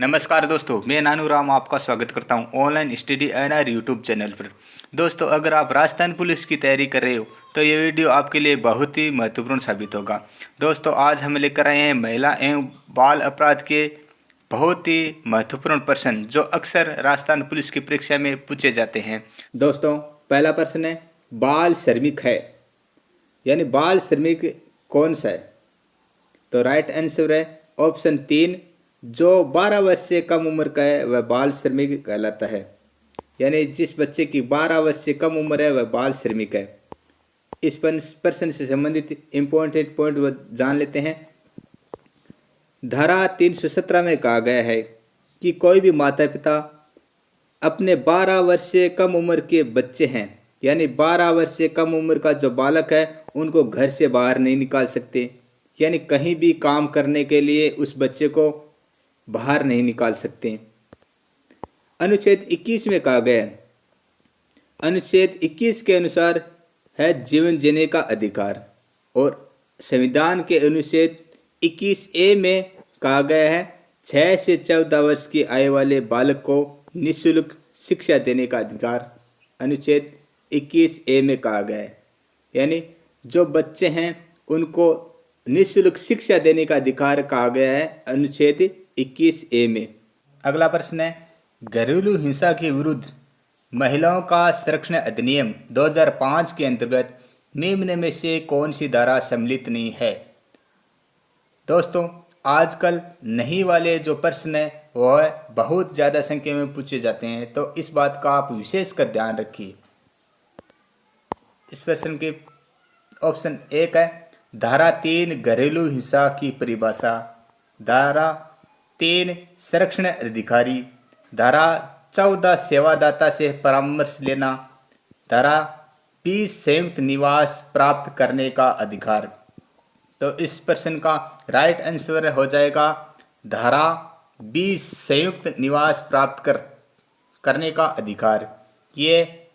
नमस्कार दोस्तों, मैं नानू राम आपका स्वागत करता हूं online study NR YouTube channel पर। दोस्तों, अगर आप राजस्थान पुलिस की तैयारी कर रहे हो तो ये वीडियो आपके लिए बहुत ही महत्वपूर्ण साबित होगा। दोस्तों, आज हम लेकर आए हैं महिला एवं बाल अपराध के बहुत ही महत्वपूर्ण प्रश्न जो अक्सर राजस्थान पुलिस की परीक्षा में पूछे जाते हैं। दोस्तों, पहला प्रश्न है, बाल श्रमिक है यानी बाल श्रमिक कौन सा है? तो राइट आंसर है ऑप्शन 3, जो 12 वर्ष से कम उम्र का है वह बाल श्रमिक कहलाता है। यानी जिस बच्चे की 12 वर्ष से कम उम्र है वह बाल श्रमिक है। इस प्रश्न से संबंधित इम्पोर्टेंट पॉइंट वो जान लेते हैं। धारा 317 में कहा गया है कि कोई भी माता पिता अपने 12 वर्ष से कम उम्र के बच्चे हैं यानी 12 वर्ष से कम उम्र का जो बालक है उनको घर से बाहर नहीं निकाल सकते, यानी कहीं भी काम करने के लिए उस बच्चे को बाहर नहीं निकाल सकते। अनुच्छेद 21 में कहा गया है, अनुच्छेद 21 के अनुसार है जीवन जीने का अधिकार, और संविधान के अनुच्छेद 21A में कहा गया है 6 से 14 वर्ष की आयु वाले बालक को निःशुल्क शिक्षा देने का अधिकार अनुच्छेद 21A में कहा गया है। यानी जो बच्चे हैं उनको निःशुल्क शिक्षा देने का अधिकार कहा गया है अनुच्छेद 21A में। अगला प्रश्न है, घरेलू हिंसा के विरुद्ध महिलाओं का संरक्षण अधिनियम 2005 के अंतर्गत निम्न में से कौन सी धारा सम्मिलित नहीं है? दोस्तों, आजकल नहीं वाले जो प्रश्न है वह बहुत ज़्यादा संख्या में पूछे जाते हैं, तो इस बात का आप विशेष कर ध्यान रखिए। इस प्रश्न के ऑप्शन 1 है धारा 3 घरेलू हिंसा की परिभाषा, धारा 3 संरक्षण अधिकारी, धारा 14 सेवादाता से परामर्श लेना, धारा 20 संयुक्त निवास प्राप्त करने का अधिकार। तो इस प्रश्न का राइट आंसर हो जाएगा धारा 20 संयुक्त निवास प्राप्त करने का अधिकार। ये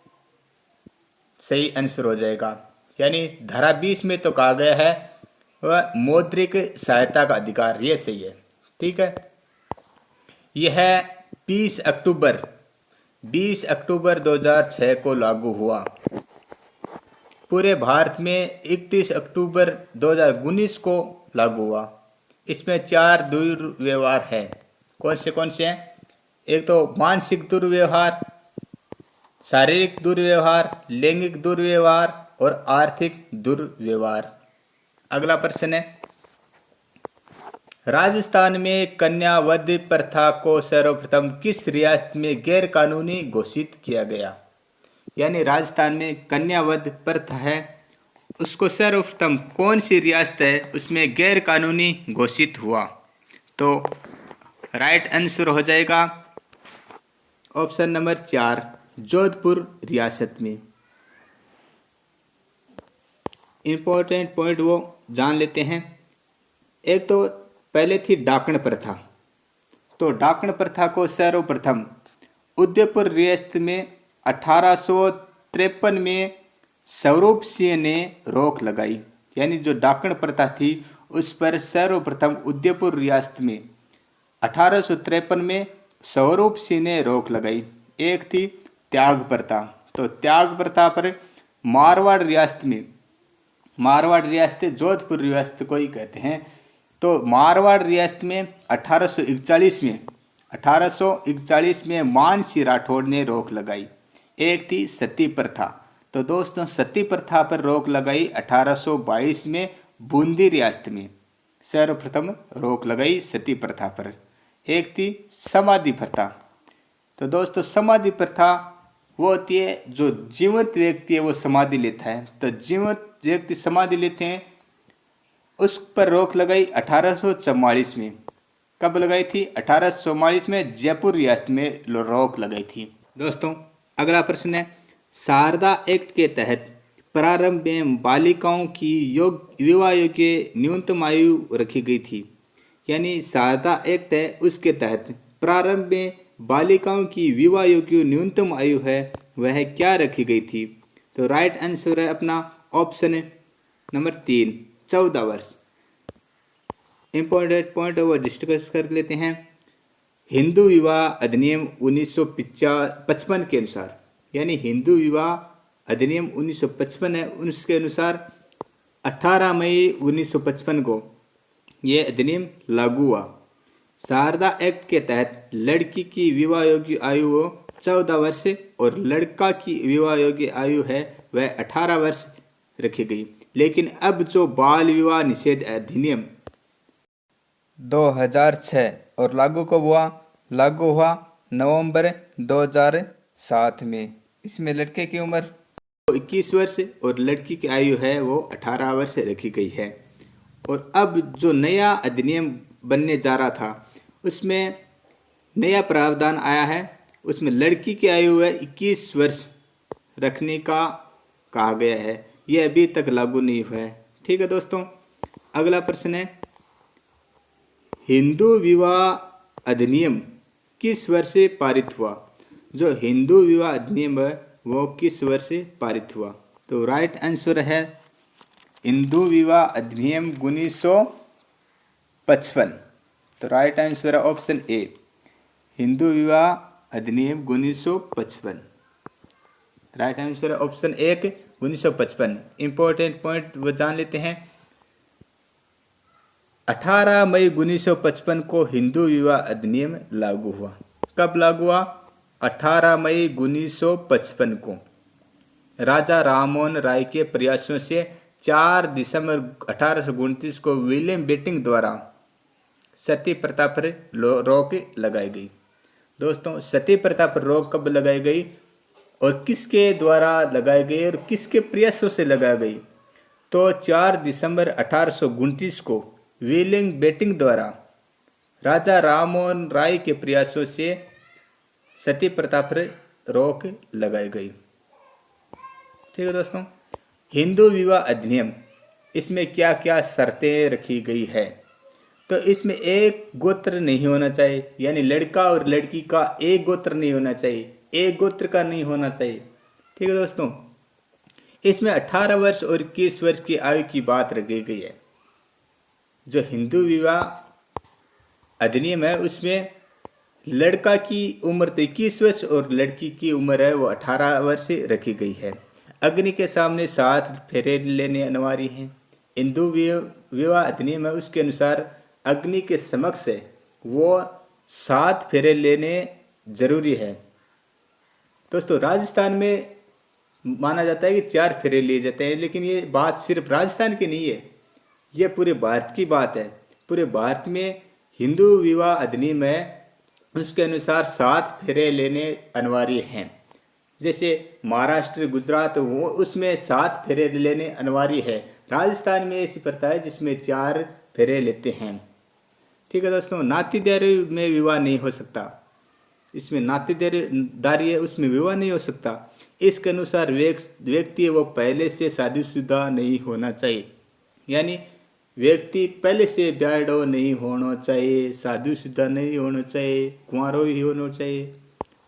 सही आंसर हो जाएगा। यानी धारा 20 में तो कहा गया है वह मौद्रिक सहायता का अधिकार, ये सही है। ठीक है, यह 20 अक्टूबर 2006 को लागू हुआ। पूरे भारत में 31 अक्टूबर 2019 को लागू हुआ। इसमें 4 दुर्व्यवहार है। कौन से हैं? एक तो मानसिक दुर्व्यवहार, शारीरिक दुर्व्यवहार, लैंगिक दुर्व्यवहार और आर्थिक दुर्व्यवहार। अगला प्रश्न है, राजस्थान में कन्या वध प्रथा को सर्वप्रथम किस रियासत में गैर कानूनी घोषित किया गया? यानी राजस्थान में कन्या वध प्रथा है, उसको सर्वप्रथम कौन सी रियासत है उसमें गैर कानूनी घोषित हुआ? तो राइट आंसर हो जाएगा ऑप्शन नंबर 4, जोधपुर रियासत में। इम्पोर्टेंट पॉइंट वो जान लेते हैं। एक तो पहले थी डाकण प्रथा, तो डाकण प्रथा को सर्वप्रथम उदयपुर रियासत में 1853 में स्वरूप सिंह ने रोक लगाई। यानी जो डाकण प्रथा थी उस पर सर्वप्रथम उदयपुर रियासत में 1853 में स्वरूप सिंह ने रोक लगाई। एक थी त्याग प्रथा, तो त्याग प्रथा पर मारवाड़ रियासत जोधपुर रियासत को ही कहते हैं। तो मारवाड़ रियासत में 1841 में मान सिंह राठौड़ ने रोक लगाई। एक थी सती प्रथा, तो दोस्तों सती प्रथा पर रोक लगाई 1822 में बूंदी रियासत में सर्वप्रथम रोक लगाई सती प्रथा पर। एक थी समाधि प्रथा, तो दोस्तों समाधि प्रथा वो होती है जो जीवित व्यक्ति है वो समाधि लेता है, तो जीवित व्यक्ति समाधि लेते हैं उस पर रोक लगाई 1844 में। कब लगाई थी? 1844 में जयपुर रियासत में रोक लगाई थी। दोस्तों, अगला प्रश्न है, शारदा एक्ट के तहत प्रारंभ में बालिकाओं की विवाह योग्य न्यूनतम आयु रखी गई थी। यानी शारदा एक्ट है उसके तहत प्रारंभ में बालिकाओं की विवाह योग्य न्यूनतम आयु है वह क्या रखी गई थी? तो राइट आंसर है अपना ऑप्शन नंबर 3, 14 वर्ष। इम्पोर्टेंट पॉइंट वो डिस्कस कर लेते हैं। हिंदू विवाह अधिनियम 1955 के अनुसार, यानी हिंदू विवाह अधिनियम 1955 है, उसके अनुसार 18 मई 1955 को यह अधिनियम लागू हुआ। शारदा एक्ट के तहत लड़की की विवाह योग्य आयु वो 14 वर्ष और लड़का की विवाह योग्य आयु है वह 18 वर्ष रखी गई। लेकिन अब जो बाल विवाह निषेध अधिनियम 2006 और लागू हुआ नवंबर 2007 में, इसमें लड़के की उम्र 21 वर्ष और लड़की की आयु है वो 18 वर्ष रखी गई है। और अब जो नया अधिनियम बनने जा रहा था उसमें नया प्रावधान आया है, उसमें लड़की की आयु है 21 वर्ष रखने का कहा गया है। यह अभी तक लागू नहीं हुआ है। ठीक है दोस्तों, अगला प्रश्न है, हिंदू विवाह अधिनियम किस वर्ष से पारित हुआ? जो हिंदू विवाह अधिनियम है वो किस वर्ष से पारित हुआ? तो राइट आंसर है हिंदू विवाह अधिनियम 1955। तो राइट आंसर है ऑप्शन ए, हिंदू विवाह अधिनियम 1955। राइट आंसर है ऑप्शन ए 1955। इंपॉर्टेंट पॉइंट वो जान लेते हैं। 18 मई 1955 को हिंदू विवाह अधिनियम लागू हुआ। कब लागू हुआ? 18 मई 1955 को राजा राममोहन राय के प्रयासों से 4 दिसंबर 1829 को विलियम बेटिंग द्वारा सती प्रथा पर रोक लगाई गई। दोस्तों, सती प्रथा पर रोक कब लगाई गई और किसके द्वारा लगाई गई और किसके प्रयासों से लगाई गई? तो 4 दिसंबर 1829 को विलियम बेटिंग द्वारा राजा राममोहन राय के प्रयासों से सती प्रथा पर रोक लगाई गई। ठीक है दोस्तों, हिंदू विवाह अधिनियम इसमें क्या क्या शर्तें रखी गई है? तो इसमें एक गोत्र नहीं होना चाहिए, यानी लड़का और लड़की का एक गोत्र नहीं होना चाहिए, एक गोत्र का नहीं होना चाहिए। ठीक है दोस्तों, इसमें 18 वर्ष और 21 वर्ष की आयु की बात रखी गई है। जो हिंदू विवाह अधिनियम है उसमें लड़का की उम्र तो 21 वर्ष और लड़की की उम्र है वो 18 वर्ष रखी गई है। अग्नि के सामने 7 फेरे लेने अनिवार्य हैं। हिंदू विवाह अधिनियम है उसके अनुसार अग्नि के समक्ष है वो 7 फेरे लेने जरूरी है। दोस्तों, राजस्थान में माना जाता है कि 4 फेरे लिए जाते हैं, लेकिन ये बात सिर्फ राजस्थान की नहीं है, ये पूरे भारत की बात है। पूरे भारत में हिंदू विवाह अधिनियम है उसके अनुसार 7 फेरे लेने अनिवार्य हैं। जैसे महाराष्ट्र, गुजरात वो उसमें 7 फेरे लेने अनिवार्य है। राजस्थान में ऐसी प्रथा है जिसमें 4 फेरे लेते हैं। ठीक है दोस्तों, नातीदारी में विवाह नहीं हो सकता, इसमें नातीदारी है उसमें विवाह नहीं हो सकता। इसके अनुसार व्यक्ति वो पहले से शादीशुदा नहीं होना चाहिए, यानी व्यक्ति पहले से ब्याह नहीं होना चाहिए, शादीशुदा नहीं होना चाहिए, कुंवारा ही होना चाहिए।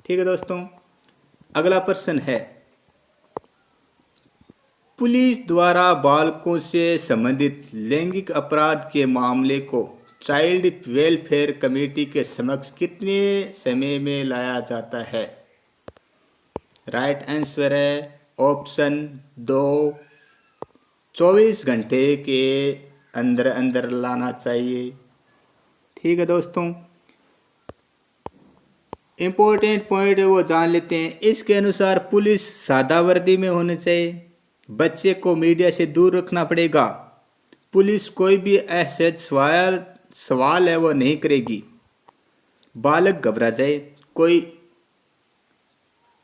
ठीक है दोस्तों, अगला प्रश्न है, पुलिस द्वारा बालकों से संबंधित लैंगिक अपराध के मामले को चाइल्ड वेलफेयर कमेटी के समक्ष कितने समय में लाया जाता है? राइट आंसर है ऑप्शन 2, 24 घंटे के अंदर अंदर लाना चाहिए। ठीक है दोस्तों, इम्पोर्टेंट पॉइंट है वो जान लेते हैं। इसके अनुसार पुलिस सादा वर्दी में होनी चाहिए, बच्चे को मीडिया से दूर रखना पड़ेगा, पुलिस कोई भी ऐसे सवाल है वो नहीं करेगी, बालक घबरा जाए, कोई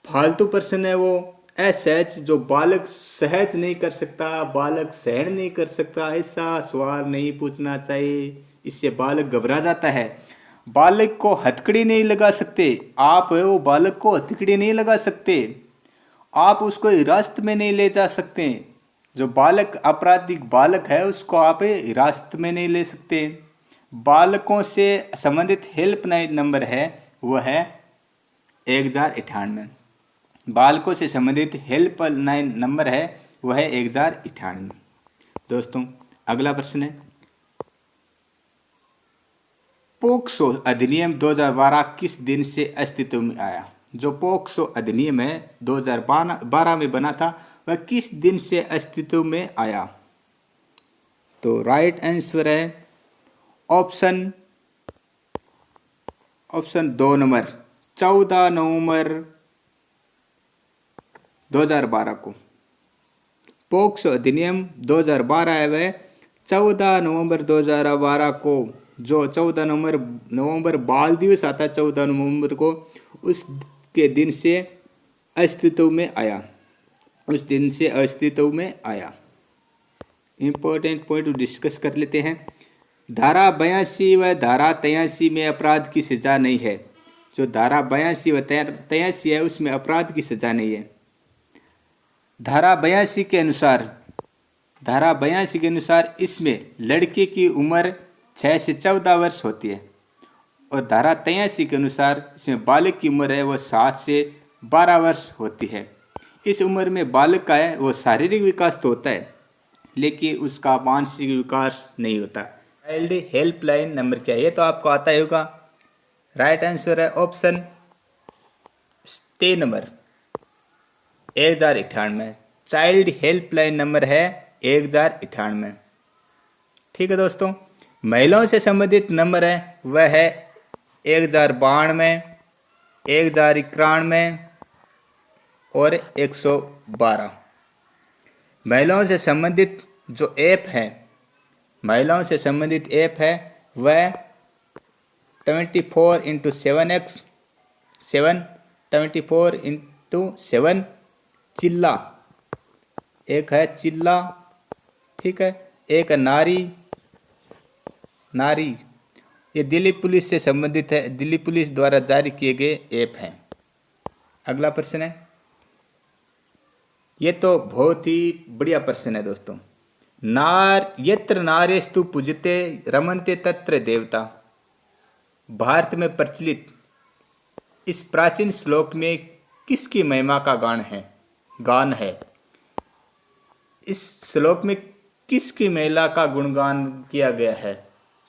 फालतू पर्सन है वो असहज जो बालक सहज नहीं कर सकता, बालक सहन नहीं कर सकता, ऐसा सवाल नहीं पूछना चाहिए, इससे बालक घबरा जाता है। बालक को हथकड़ी नहीं लगा सकते, आप वो बालक को हथकड़ी नहीं लगा सकते, आप उसको हिरासत में नहीं ले जा सकते। जो बालक आपराधिक बालक है उसको आप हिरासत में नहीं ले सकते। बालकों से संबंधित हेल्पलाइन नंबर है वह है 1098। बालकों से संबंधित हेल्पलाइन नंबर है वह है 1098। दोस्तों, अगला प्रश्न है, पोक्सो अधिनियम 2012 किस दिन से अस्तित्व में आया? जो पोक्सो अधिनियम है 2012 में बना था, वह किस दिन से अस्तित्व में आया? तो राइट आंसर है ऑप्शन 2 नंबर 14 नवंबर 2012 को। पोक्सो अधिनियम 2012 है वह 14 नवंबर 2012 को, जो 14 नवंबर बाल दिवस आता है 14 नवंबर को, उसके दिन से अस्तित्व में आया, उस दिन से अस्तित्व में आया। इंपॉर्टेंट पॉइंट डिस्कस कर लेते हैं। धारा 82 व धारा 83 में अपराध की सजा नहीं है। जो धारा 82 व 83 है उसमें अपराध की सजा नहीं है। धारा 82 के अनुसार इसमें लड़के की उम्र 6 से 14 वर्ष होती है, और धारा 83 के अनुसार इसमें बालक की उम्र है वो 7 से 12 वर्ष होती है। इस उम्र में बालक का है वो शारीरिक विकास तो होता है, लेकिन उसका मानसिक विकास नहीं होता। चाइल्ड हेल्पलाइन नंबर क्या है? ये तो आपको आता ही होगा। राइट आंसर है option 3 number 1098। Child helpline number है 1098। ठीक है दोस्तों। महिलाओं से संबंधित नंबर है वह है 1092, 1091 और 112। महिलाओं से संबंधित जो ऐप है, महिलाओं से संबंधित ऐप है वह 24x7 24x7 चिल्ला, एक है चिल्ला, ठीक है, एक नारी। ये दिल्ली पुलिस से संबंधित है, दिल्ली पुलिस द्वारा जारी किए गए ऐप हैं। अगला प्रश्न है, ये तो बहुत ही बढ़िया प्रश्न है दोस्तों। यत्र नारेस्तु पूजते रमन्ते तत्र देवता। भारत में प्रचलित इस प्राचीन श्लोक में किसकी महिमा का गान है? इस श्लोक में किसकी महिला का गुणगान किया गया है?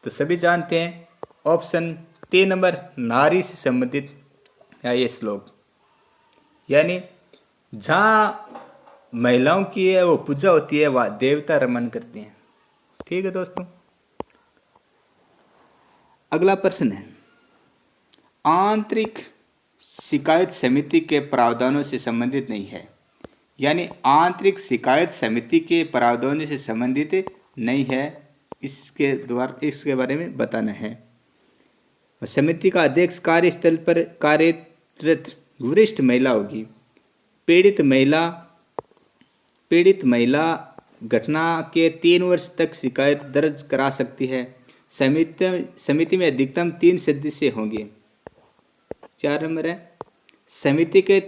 तो सभी जानते हैं ऑप्शन 3 नंबर नारी से संबंधित है ये श्लोक, यानी जहाँ महिलाओं की है वो पूजा होती है, वह देवता रमन करते हैं। ठीक है दोस्तों। अगला प्रश्न है, आंतरिक शिकायत समिति के प्रावधानों से संबंधित नहीं है, यानी आंतरिक शिकायत समिति के प्रावधानों से संबंधित नहीं है, इसके बारे में बताना है। समिति का अध्यक्ष कार्यस्थल पर कार्यरत वरिष्ठ महिला होगी। पीड़ित महिला घटना के 3 वर्ष तक शिकायत दर्ज करा सकती है। समिति में अधिकतम 3 सदस्य होंगे। 4 नंबर है, समिति के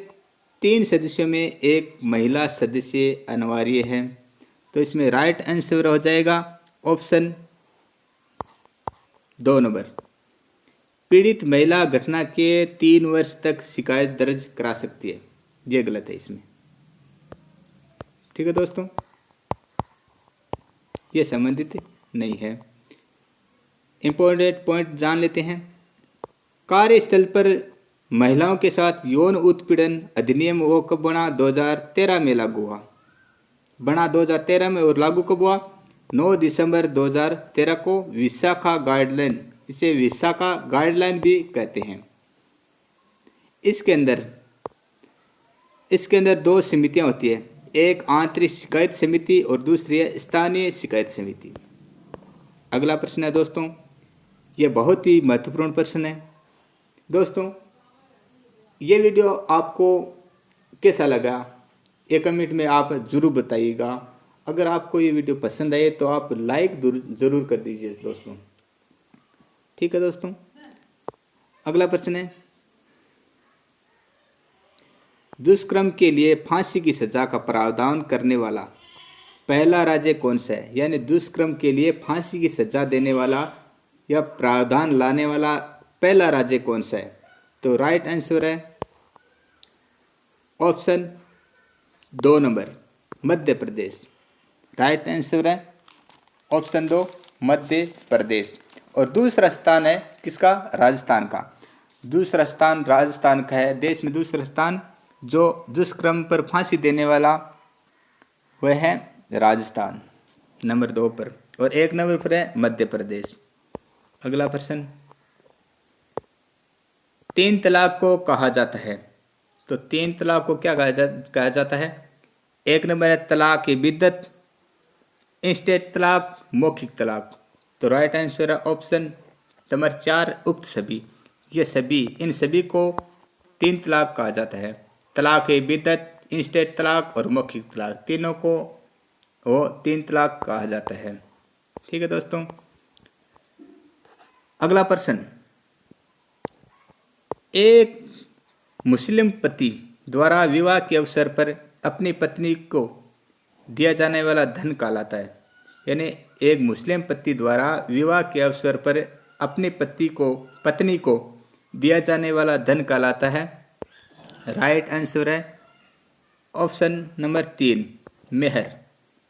3 सदस्यों में एक महिला सदस्य अनिवार्य है। तो इसमें राइट आंसर हो जाएगा ऑप्शन 2 नंबर। पीड़ित महिला घटना के 3 वर्ष तक शिकायत दर्ज करा सकती है, ये गलत है इसमें। ठीक है दोस्तों, ये संबंधित नहीं है। इंपॉर्टेंट पॉइंट जान लेते हैं। कार्यस्थल पर महिलाओं के साथ यौन उत्पीड़न अधिनियम वो कब बना? 2013 में लागू हुआ। बना 2013 में और लागू कब हुआ? 9 दिसंबर 2013 को। विशाखा गाइडलाइन, इसे विशाखा गाइडलाइन भी कहते हैं। इसके अंदर 2 समितियां होती है, एक आंतरिक शिकायत समिति और दूसरी है स्थानीय शिकायत समिति। अगला प्रश्न है दोस्तों, ये बहुत ही महत्वपूर्ण प्रश्न है। दोस्तों, ये वीडियो आपको कैसा लगा ये कमेंट में आप जरूर बताइएगा। अगर आपको ये वीडियो पसंद आए तो आप लाइक जरूर कर दीजिए दोस्तों। ठीक है दोस्तों। अगला प्रश्न है, दुष्कर्म के लिए फांसी की सजा का प्रावधान करने वाला पहला राज्य कौन सा है? यानी दुष्कर्म के लिए फांसी की सजा देने वाला या प्रावधान लाने वाला पहला राज्य कौन सा है? तो राइट आंसर है option 2 number Madhya Pradesh. Right answer है ऑप्शन 2 मध्य प्रदेश। और दूसरा स्थान है किसका? राजस्थान का। दूसरा स्थान राजस्थान का है। देश में दूसरा स्थान जो दुष्कर्म पर फांसी देने वाला वह है राजस्थान, नंबर 2 पर। और 1 नंबर पर है मध्य प्रदेश। अगला प्रश्न, 3 तलाक को कहा जाता है? तो 3 तलाक को क्या कहा जाता है? 1 नंबर है तलाक बिद्दत, इंस्टेंट तलाक, मौखिक तलाक। तो राइट आंसर है ऑप्शन नंबर 4 उक्त सभी। ये सभी, इन सभी को 3 तलाक कहा जाता है। तलाक बिद्दत, इंस्टेंट तलाक और मौखिक तलाक, तीनों को वो 3 तलाक कहा जाता है। ठीक है दोस्तों। अगला प्रश्न, एक मुस्लिम पति द्वारा विवाह के अवसर पर अपनी पत्नी को दिया जाने वाला धन कहलाता है। यानी एक मुस्लिम पति द्वारा विवाह के अवसर पर अपनी पत्नी को दिया जाने वाला धन कहलाता है। राइट आंसर है ऑप्शन नंबर 3 मेहर।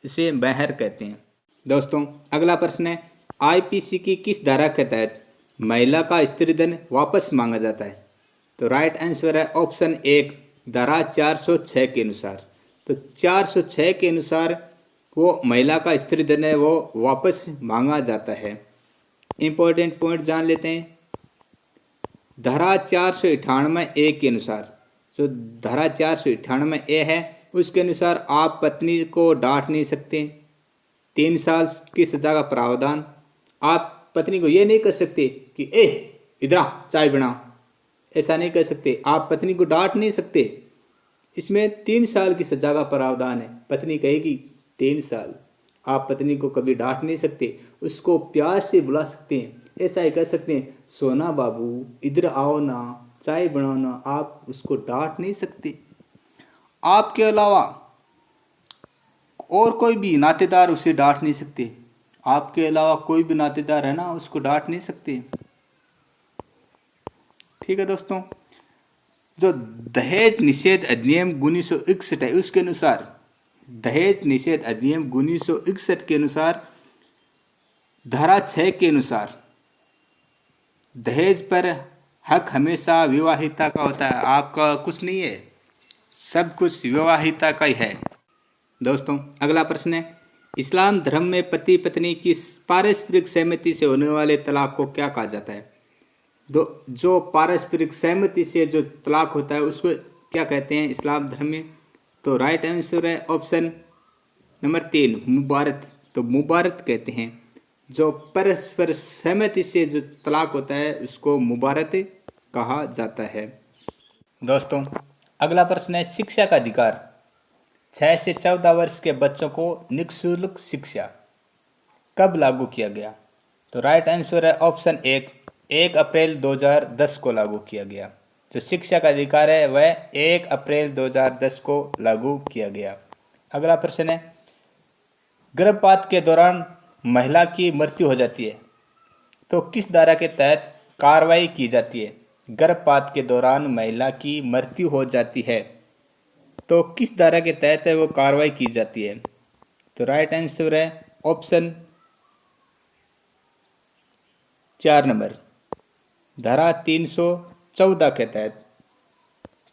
इसे महर कहते हैं। दोस्तों अगला प्रश्न है, आईपीसी की किस धारा के तहत महिला का स्त्रीधन वापस मांगा जाता है? तो राइट आंसर है ऑप्शन 1 धारा 406 के अनुसार। तो 406 के अनुसार वो महिला का स्त्रीधन है वो वापस मांगा जाता है। इंपॉर्टेंट पॉइंट जान लेते हैं। धारा 498 के अनुसार, जो धारा 498 है उसके अनुसार आप पत्नी को डांट नहीं सकते। 3 साल की सजा का प्रावधान। आप पत्नी को ये नहीं कर सकते कि ए इधर आ चाय बना, ऐसा नहीं कर सकते। आप पत्नी को डांट नहीं सकते। इसमें 3 साल की सजा का प्रावधान है। पत्नी कहेगी 3 साल, आप पत्नी को कभी डांट नहीं सकते। उसको प्यार से बुला सकते हैं, ऐसा ही कह सकते हैं, सोना बाबू इधर आओ ना, चाय बनाओ ना। आप उसको डांट नहीं सकते। आपके अलावा और कोई भी नातेदार उसे डांट नहीं सकते। आपके अलावा कोई भी नातेदार है ना, उसको डांट नहीं सकते। ठीक है दोस्तों। जो दहेज निषेध अधिनियम 1961 है उसके अनुसार, दहेज निषेध अधिनियम 1961 के अनुसार धारा 6 के अनुसार दहेज पर हक हमेशा विवाहिता का होता है। आपका कुछ नहीं है, सब कुछ विवाहिता का ही है। दोस्तों अगला प्रश्न है, इस्लाम धर्म में पति पत्नी की पारस्परिक सहमति से होने वाले तलाक को क्या कहा जाता है? जो पारस्परिक सहमति से जो तलाक होता है उसको क्या कहते हैं इस्लाम धर्म में? तो राइट आंसर है ऑप्शन नंबर 3 मुबारत। तो मुबारत कहते हैं। जो परस्पर सहमति से जो तलाक होता है उसको मुबारत कहा जाता है। दोस्तों अगला प्रश्न है, शिक्षा का अधिकार। 6 से 14 वर्ष के बच्चों को निःशुल्क शिक्षा कब लागू किया गया? तो राइट आंसर है ऑप्शन 1 अप्रैल 2010 को लागू किया गया। जो शिक्षा का अधिकार है वह 1 अप्रैल 2010 को लागू किया गया। अगला प्रश्न है, गर्भपात के दौरान महिला की मृत्यु हो जाती है तो किस धारा के तहत कार्रवाई की जाती है? गर्भपात के दौरान महिला की मृत्यु हो जाती है तो किस धारा के तहत है वो कार्रवाई की जाती है? तो राइट आंसर है ऑप्शन 4 नंबर धारा 314 के तहत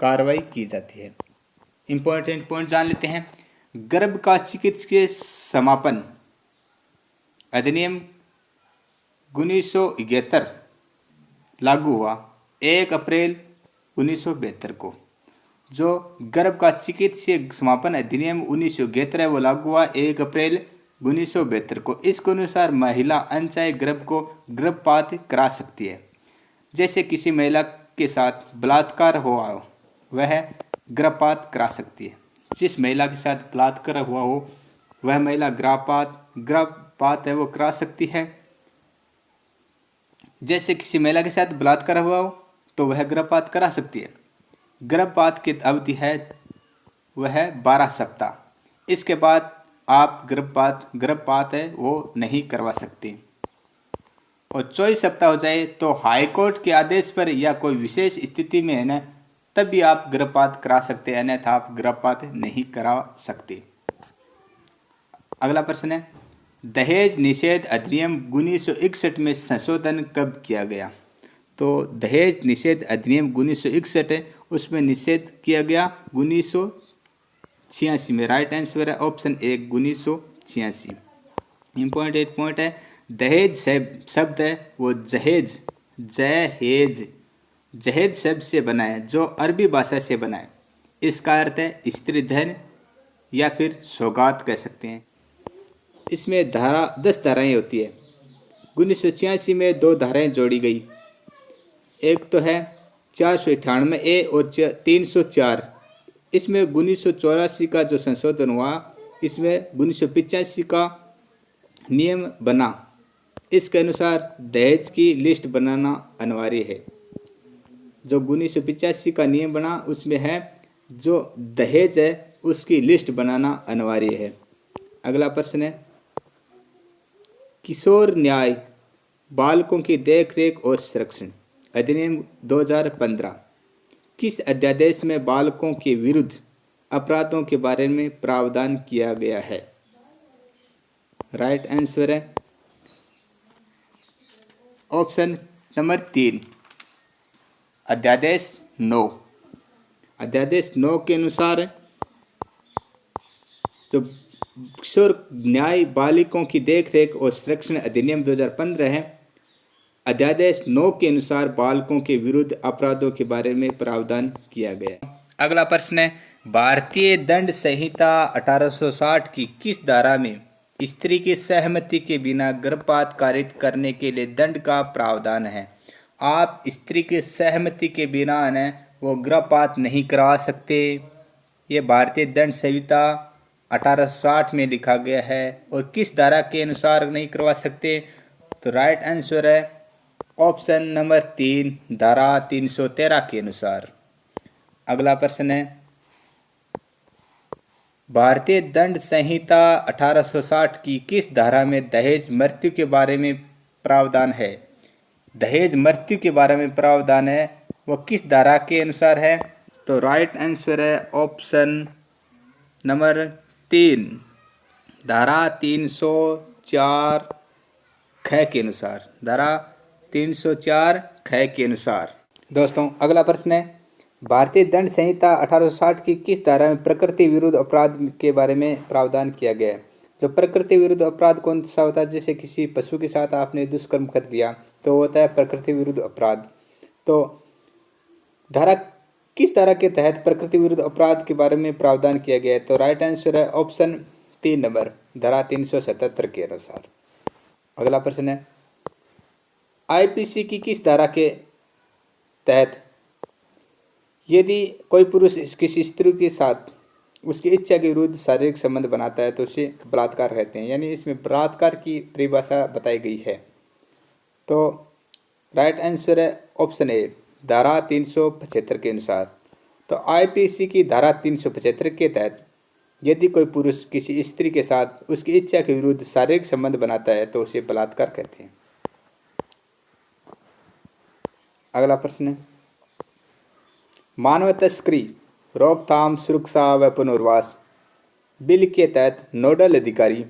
कार्रवाई की जाती है। इंपॉर्टेंट पॉइंट जान लेते हैं। गर्भ का चिकित्सकीय समापन अधिनियम 1971 लागू हुआ 1 अप्रैल 1972 को। जो गर्भ का चिकित्सकीय समापन अधिनियम 1971 है वो लागू हुआ 1 अप्रैल 1972 को। इसके अनुसार महिला अनचाहे गर्भ को गर्भपात करा सकती है। जैसे किसी महिला के साथ बलात्कार हुआ हो वह गर्भपात करा सकती है। जिस महिला के साथ बलात्कार हुआ हो वह महिला गर्भपात है वो करा सकती है। जैसे किसी महिला के साथ बलात्कार हुआ हो तो वह गर्भपात करा सकती है। गर्भपात की अवधि है वह 12 सप्ताह। इसके बाद आप गर्भपात है वो नहीं करवा सकते। और 24 सप्ताह हो जाए तो हाईकोर्ट के आदेश पर या कोई विशेष स्थिति में है ना तब भी आप गर्भपात करा सकते हैं, अन्यथा आप गर्भपात नहीं करा सकते। अगला प्रश्न है, दहेज निषेध अधिनियम 1961 में संशोधन कब किया गया? तो दहेज निषेध अधिनियम 1961 है, उसमें निषेध किया गया 1986 में। राइट आंसर है ऑप्शन ए 1986। इम्पॉर्टेंट पॉइंट है, दहेज शब्द है वो जहेज जहेज शब्द से बना है, जो अरबी भाषा से बना है। इसका अर्थ है स्त्री धन या फिर सौगात कह सकते हैं। इसमें 10 धाराएं होती है। 1986 में 2 धाराएं जोड़ी गई। एक तो है 498A और 304। इसमें 1984 का जो संशोधन हुआ, इसमें 1985 का नियम बना। इसके अनुसार दहेज की लिस्ट बनाना अनिवार्य है। जो 1985 का नियम बना उसमें है जो दहेज है उसकी लिस्ट बनाना अनिवार्य है। अगला प्रश्न है, किशोर न्याय बालकों की देखरेख और संरक्षण अधिनियम 2015 किस अध्यादेश में बालकों के विरुद्ध अपराधों के बारे में प्रावधान किया गया है? राइट आंसर है ऑप्शन नंबर 3 अध्यादेश 9। अध्यादेश 9 के अनुसार जो किशोर न्याय बालिकाओं की देखरेख और संरक्षण अधिनियम 2015 है, अध्यादेश 9 के अनुसार बालकों के विरुद्ध अपराधों के बारे में प्रावधान किया गया। अगला प्रश्न है, भारतीय दंड संहिता 1860 की किस धारा में स्त्री की सहमति के बिना गर्भपात कारित करने के लिए दंड का प्रावधान है? आप स्त्री की सहमति के बिना वो गर्भपात नहीं करवा सकते। ये भारतीय दंड संहिता 1860 में लिखा गया है। और किस धारा के अनुसार नहीं करवा सकते? तो राइट आंसर है ऑप्शन नंबर 3 धारा 313 के अनुसार। अगला प्रश्न है, भारतीय दंड संहिता 1860 की किस धारा में दहेज मृत्यु के बारे में प्रावधान है? दहेज मृत्यु के बारे में प्रावधान है, वो किस धारा के अनुसार है? तो राइट आंसर है ऑप्शन नंबर 3 धारा 304 ख के अनुसार। धारा 304 ख के अनुसार। दोस्तों अगला प्रश्न है, भारतीय दंड संहिता 1860 की किस धारा में प्रकृति विरुद्ध अपराध के बारे में प्रावधान किया गया है? जो प्रकृति विरुद्ध अपराध कौन सा होता है? जैसे किसी पशु के साथ आपने दुष्कर्म कर दिया तो होता है प्रकृति विरुद्ध अपराध। तो धारा किस धारा के तहत प्रकृति विरुद्ध अपराध के बारे में प्रावधान किया गया है? तो राइट आंसर है ऑप्शन 3 नंबर धारा 377 के अनुसार। अगला प्रश्न है, आईपीसी की किस धारा के तहत यदि कोई पुरुष किसी स्त्री के साथ उसकी इच्छा के विरुद्ध शारीरिक संबंध बनाता है तो उसे बलात्कार कहते हैं। यानी इसमें बलात्कार की परिभाषा बताई गई है। तो राइट आंसर है ऑप्शन ए धारा 375 के अनुसार। तो आईपीसी की धारा 375 के तहत यदि कोई पुरुष किसी स्त्री के साथ उसकी इच्छा के विरुद्ध शारीरिक संबंध बनाता है तो उसे बलात्कार कहते हैं। अगला प्रश्न है, मानव तस्करी रोकथाम सुरक्षा व पुनर्वास बिल के तहत नोडल अधिकारी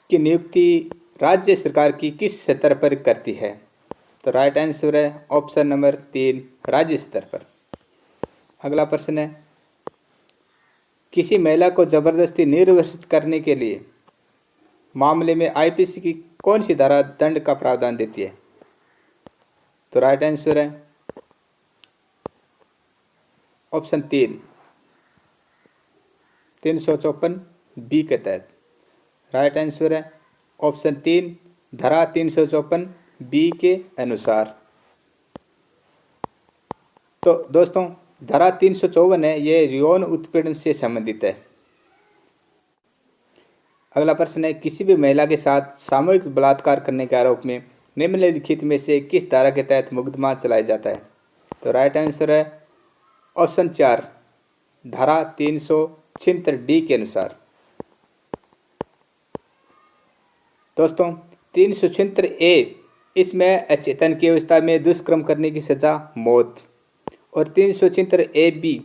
की नियुक्ति राज्य सरकार की किस स्तर पर करती है? तो राइट आंसर है ऑप्शन नंबर 3 राज्य स्तर पर। अगला प्रश्न है, किसी महिला को जबरदस्ती निर्वसित करने के लिए मामले में आईपीसी की कौन सी धारा दंड का प्रावधान देती है? तो राइट आंसर है ऑप्शन 3 354 बी के तहत। राइट आंसर है ऑप्शन 3 धारा 354 बी के अनुसार। तो दोस्तों धारा 354 है, ये यौन उत्पीड़न से संबंधित है। अगला प्रश्न है, किसी भी महिला के साथ सामूहिक बलात्कार करने के आरोप में निम्नलिखित में से किस धारा के तहत मुकदमा चलाया जाता है? तो राइट आंसर है ऑप्शन 4 धारा 376 डी के अनुसार। दोस्तों 376 ए इसमें अचेतन की अवस्था में दुष्कर्म करने की सजा मौत, और 376 ए बी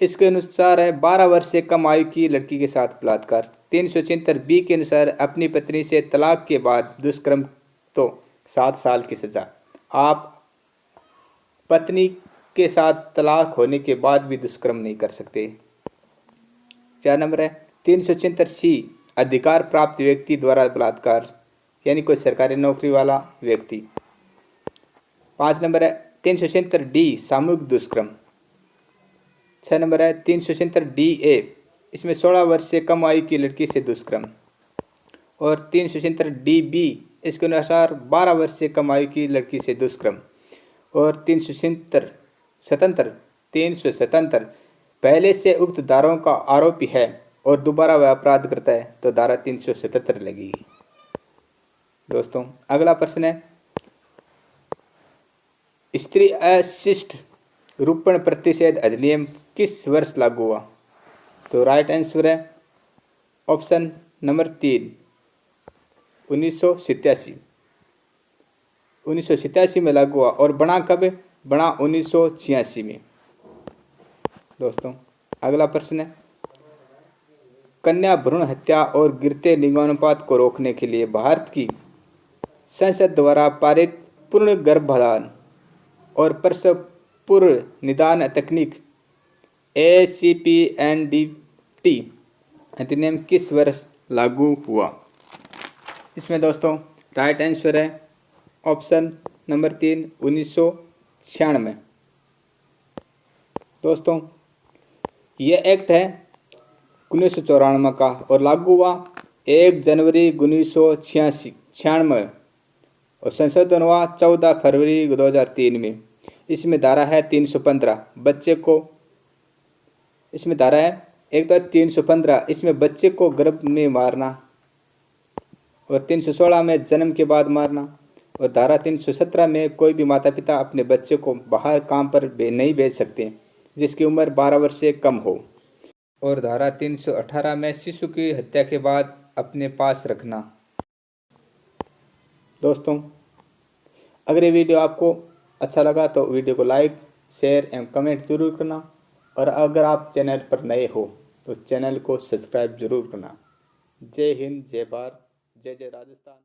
इसके अनुसार है 12 वर्ष से कम आयु की लड़की के साथ बलात्कार। 376 बी के अनुसार अपनी पत्नी से तलाक के बाद दुष्कर्म तो 7 साल की सज़ा। आप पत्नी के साथ तलाक होने के बाद भी दुष्कर्म नहीं कर सकते। 4 नंबर है 376 सी अधिकार प्राप्त व्यक्ति द्वारा बलात्कार, यानी कोई सरकारी नौकरी वाला व्यक्ति। 5 नंबर है 376 डी सामूहिक दुष्कर्म। 6 नंबर है 376 डी ए, इसमें 16 वर्ष से कम आयु की लड़की से दुष्कर्म। और 376 डी बी, इसके अनुसार 12 वर्ष से कम आयु की लड़की से दुष्कर्म। और 377 पहले से उक्त धाराओं का आरोपी है और दोबारा वह अपराध करता है तो धारा 377 लगेगी। दोस्तों अगला प्रश्न है स्त्री अशिष्ट रूपण प्रतिषेध अधिनियम किस वर्ष लागू हुआ? तो राइट आंसर है ऑप्शन नंबर 3 1987। 1987 में लागू हुआ और बना कब? बना 1986 में। दोस्तों अगला प्रश्न है कन्या भ्रूण हत्या और गिरते लिंगानुपात को रोकने के लिए भारत की संसद द्वारा पारित पूर्ण गर्भधारण और प्रसव पूर्व निदान तकनीक ACPNDT अधिनियम किस वर्ष लागू हुआ? इसमें दोस्तों राइट आंसर है ऑप्शन नंबर 3 1996। दोस्तों यह एक्ट है 1994 का और लागू हुआ 1 जनवरी 1996 और संशोधन हुआ 14 फरवरी 2003 में। इसमें धारा है 315 बच्चे को, इसमें धारा है एक तो 315 इसमें बच्चे को गर्भ में मारना और 316 में जन्म के बाद मारना और धारा 317 में कोई भी माता पिता अपने बच्चे को बाहर काम पर नहीं भेज सकते जिसकी उम्र 12 वर्ष से कम हो। और धारा 318 में शिशु की हत्या के बाद अपने पास रखना। दोस्तों अगर ये वीडियो आपको अच्छा लगा तो वीडियो को लाइक शेयर एवं कमेंट जरूर करना और अगर आप चैनल पर नए हो तो चैनल को सब्सक्राइब जरूर करना। जय हिंद, जय भारत, जय जय राजस्थान।